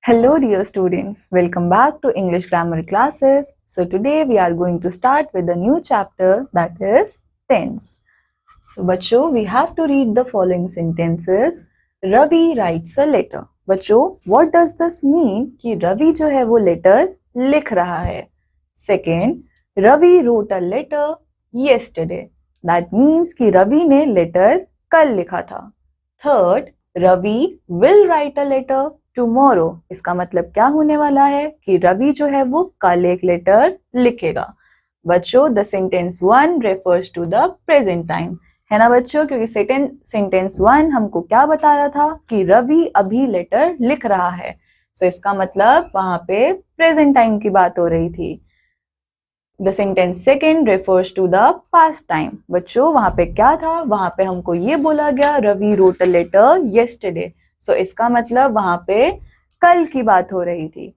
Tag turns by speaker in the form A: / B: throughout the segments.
A: Hello dear students, welcome back to English grammar classes. So today we are going to start with a new chapter that is tense. So बच्चों we have to read the following sentences. Ravi writes a letter. बच्चों what does this mean कि रवि जो है वो letter लिख रहा है. Second, Ravi wrote a letter yesterday. That means कि रवि ने letter कल लिखा था. Third, Ravi will write a letter tomorrow. इसका मतलब क्या होने वाला है कि रवि जो है वो कल एक लेटर लिखेगा. बच्चों the sentence 1 refers to the present time है ना बच्चों, क्योंकि सेंटेंस 1 हमको क्या बता रहा था कि रवि अभी लेटर लिख रहा है. सो इसका मतलब वहां पे प्रेजेंट टाइम की बात हो रही थी. The sentence second refers to the past time. बच्चों वहां पे क्या था, वहां पे हमको ये बोला गया Ravi wrote a letter yesterday. So इसका मतलब वहां पे कल की बात हो रही थी.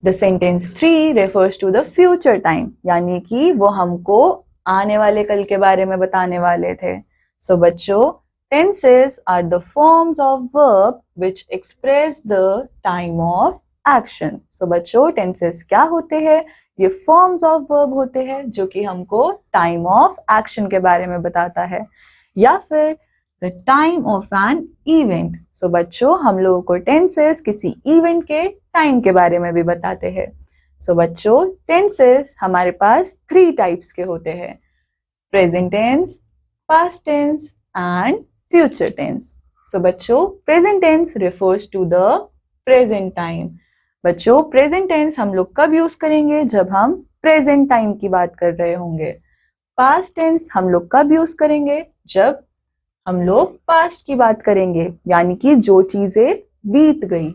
A: The sentence 3 refers to the future time, यानी कि वो हमको आने वाले कल के बारे में बताने वाले थे. सो बच्चों tenses are the forms of verb which express the time of action. So बच्चों टेंसेस क्या होते हैं, ये फॉर्म्स ऑफ वर्ब होते हैं जो कि हमको टाइम ऑफ एक्शन के बारे में बताता है, या फिर the time of an event. So बच्चों हम लोगों को टेंसेस किसी इवेंट के टाइम के बारे में भी बताते हैं. सो बच्चों टेंसेस हमारे पास 3 टाइप्स के होते हैं, present tense, past tense and future tense. So बच्चों present tense refers to the present time. बच्चों प्रेजेंट टेंस हम लोग कब यूज करेंगे, जब हम प्रेजेंट टाइम की बात कर रहे होंगे. पास्ट टेंस हम लोग कब यूज करेंगे, जब हम लोग पास्ट की बात करेंगे, यानी कि जो चीजें बीत गई.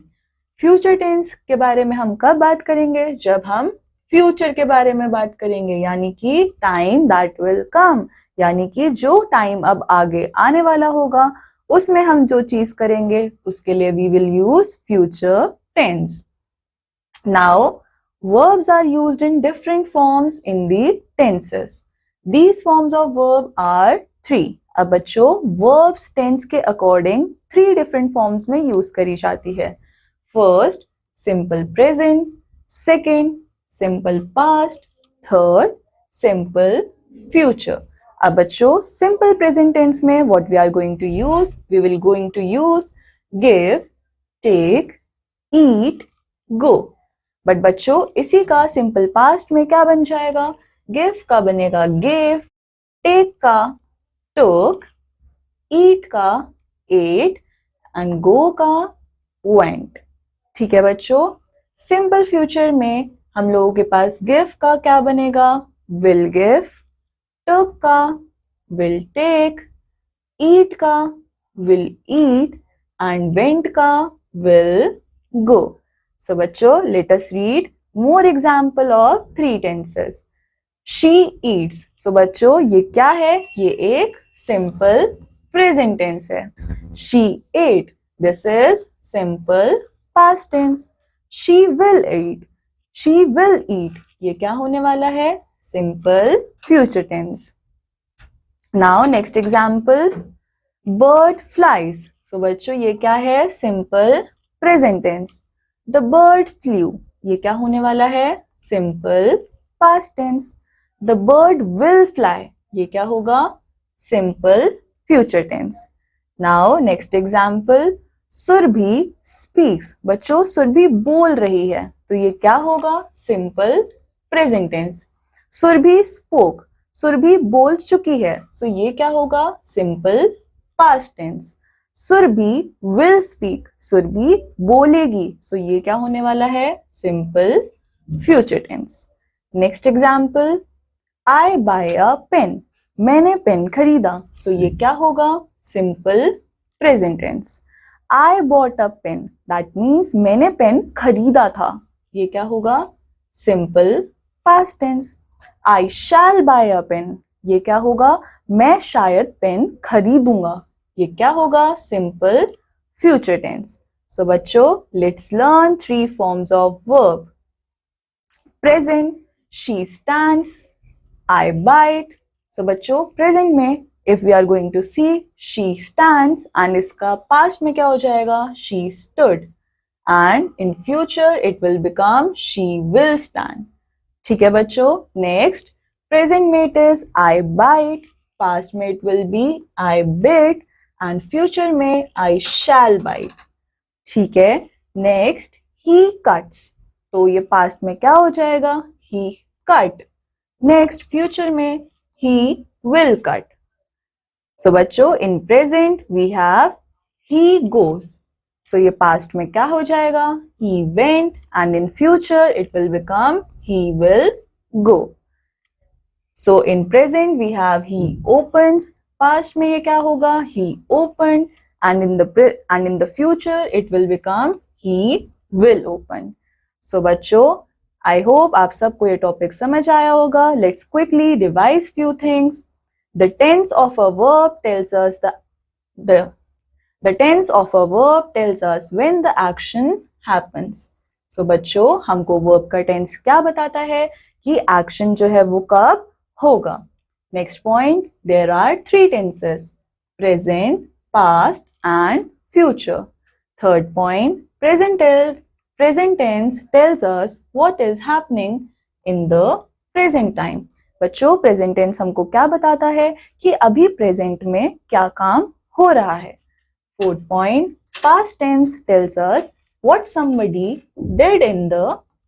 A: फ्यूचर टेंस के बारे में हम कब बात करेंगे, जब हम फ्यूचर के बारे में बात करेंगे, यानी कि टाइम दैट विल कम, यानी कि जो टाइम अब आगे आने वाला होगा उसमें हम जो चीज करेंगे उसके लिए we will use future tense. Now, verbs are used in different forms in the tenses. These forms of verb are 3. अब बच्चों verbs tense के according 3 different forms में use करी जाती है. First, simple present. Second, simple past. Third, simple future. अब बच्चों simple present tense में what we are going to use? We will going to use give, take, eat, go. But बच्चों इसी का सिंपल पास्ट में क्या बन जाएगा, गिव का बनेगा गिव, टेक का टुक, ईट का एट एंड गो का वेंट. ठीक है बच्चों. सिंपल फ्यूचर में हम लोगों के पास गिव का क्या बनेगा, विल गिव, टुक का विल टेक, ईट का विल ईट एंड वेंट का विल गो. So बच्चों let us read more example of 3 tenses. She eats. So बच्चों ये क्या है, ये एक simple present tense है. She ate. This is simple past tense. She will eat. She will eat. ये क्या होने वाला है, simple future tense. Now next example, bird flies. So बच्चों ये क्या है, simple present tense. The bird flew. ये क्या होने वाला है, simple past tense. The bird will fly. ये क्या होगा, simple future tense. Now next example, Surabhi speaks. बच्चों सुरभि बोल रही है, तो ये क्या होगा, simple present tense. Surabhi spoke. Surabhi बोल चुकी है, so ये क्या होगा, simple past tense. Surabhi will speak. Surabhi बोलेगी, सो ये क्या होने वाला है, simple future tense. Next example, I buy a pen. मैंने पेन खरीदा, सो ये क्या होगा, simple present tense. I bought a pen, that means मैंने पेन खरीदा था, ये क्या होगा, simple past tense. I shall buy a pen, ये क्या होगा, मैं शायद पेन खरीदूंगा, ये क्या होगा, सिंपल फ्यूचर टेंस. सो बच्चों let's learn 3 forms of verb. Present, she stands, I bite. So बच्चों प्रेजेंट में if we are going to see she stands and इसका पास्ट में क्या हो जाएगा, she stood. and in future it will become she will stand. ठीक है बच्चों. Next, present mate is I bite, past mate will be I bit and future में I shall bite. ठीक है. Next, he cuts. तो ये past में क्या हो जाएगा? He cut. Next, future में he will cut. So बच्चों, in present we have he goes. So ये past में क्या हो जाएगा? He went and in future it will become he will go. So in present we have he opens. Past में ये क्या होगा? He opened and in the future it will become he will open. So बच्चों, I hope आप सबको ये topic समझ आया होगा. Let's quickly revise few things. The tense of a verb tells us the tense of a verb tells us when the action happens. So बच्चों, हमको verb का tense क्या बताता है कि action जो है वो कब होगा. Next point, there are 3 tenses: present, past and future. Third point, present tense tells us what is happening in the present time. बच्चों, प्रेजेंट टेंस हमको क्या बताता है कि अभी प्रेजेंट में क्या काम हो रहा है. Fourth point, past tense tells us what somebody did in the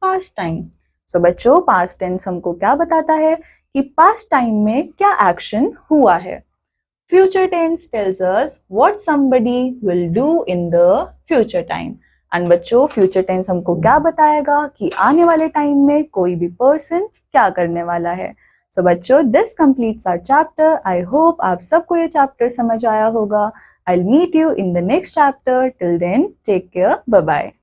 A: past time. So बच्चों, पास्ट टेंस हमको क्या बताता है कि पास्ट टाइम में क्या एक्शन हुआ है. Future tense tells us what somebody will do in the future time. And बच्चों, फ्यूचर टेंस हमको क्या बताएगा कि आने वाले टाइम में कोई भी पर्सन क्या करने वाला है. So बच्चों, this completes our chapter. I hope आप सबको ये chapter समझ आया होगा. I'll meet you in the next chapter. Till then, take care. Bye bye.